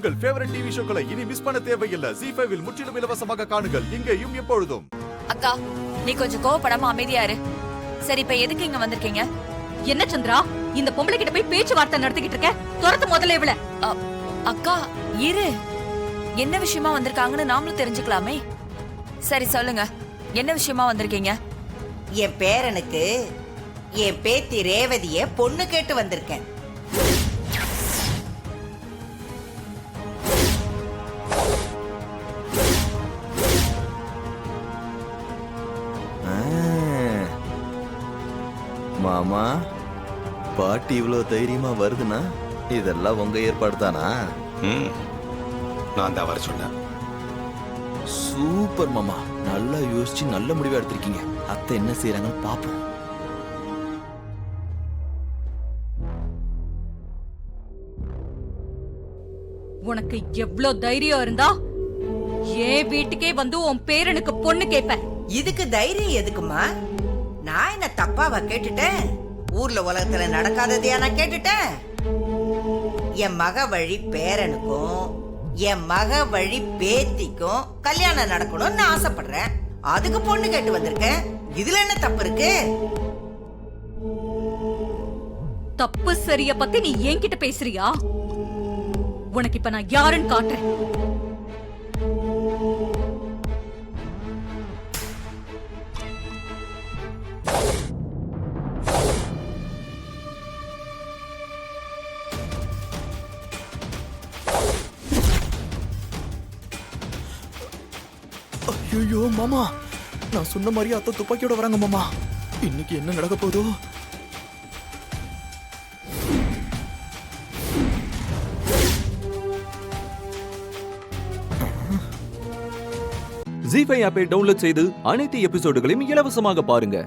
உங்கள் favourite TV ஷோக்களை இனி miss பண்ண தேவையில்லை. ZEE5 இல் முற்றிலும் இலவசமாக காணுங்கள். இங்கேயும் எப்பொழுதும். அக்கா, நீ கொஞ்சம் கோவப்படாம அமைதியா இரு. சரி, இப்ப எதுக்கு இங்க வந்திருக்கீங்க? என்ன சந்திரா, இந்த பொம்பளை கிட்ட போய் பேச்சுவார்த்தை நடத்திக்கிட்டு இருக்க? துரத்து முதல்ல இவள. அக்கா இரு, என்ன விஷயமா வந்திருக்காங்கன்னு நாமளும் தெரிஞ்சுக்கலாமே. சரி சொல்லுங்க, என்ன விஷயமா வந்திருக்கீங்க? என் பேரனுக்கு என் பேத்தி ரேவதிய பொண்ணு கேட்டு வந்திருக்கேன். மாமா, பாட்டி இவ்வளவு தைரியமா வருதுன்னா இதெல்லாம் உங்க ஏற்பாடு தானா? நான் தான் வர சொன்னேன். சூப்பர் மாமா, நல்லா யோசிச்சு நல்ல முடிவு எடுத்திருக்கீங்க. அத்தை என்ன செய்யறாங்கன்னு பாப்போம். உனக்கு எவ்வளவு தைரியம் இருந்தா என் வீட்டுக்கே வந்து உன் பேரனுக்கு பொண்ணு கேப்ப? இதுக்கு தைரியம் எதுக்குமா? நான் என்ன தப்பாவா கேட்டுட்டேன்? ஊர்ல உலகத்துல நடக்காததையா நான் கேட்டுட்டேன்? என் மக வழி பேரனுக்கும் என் மக வழி பேத்திக்கும் கல்யாணம் நடக்கணும்னு ஆசைப்படுறேன். அதுக்கு பொண்ணு கேட்டு வந்திருக்கேன். இதுல என்ன தப்பு இருக்கு? தப்பு சரிய பத்தி நீ என்கிட்ட பேசுறியா? உனக்கு இப்ப நான் யாருன்னு காட்டுறேன். ஐயோ மாமா, நான் சொன்ன மாதிரி அத்தை துப்பாக்கியோட வராங்க மாமா. இன்னைக்கு என்ன நடக்க போதோ? ZEE5 ஆப்பை டவுன்லோட் செய்து அனைத்து எபிசோடுகளையும் இலவசமாக பாருங்க.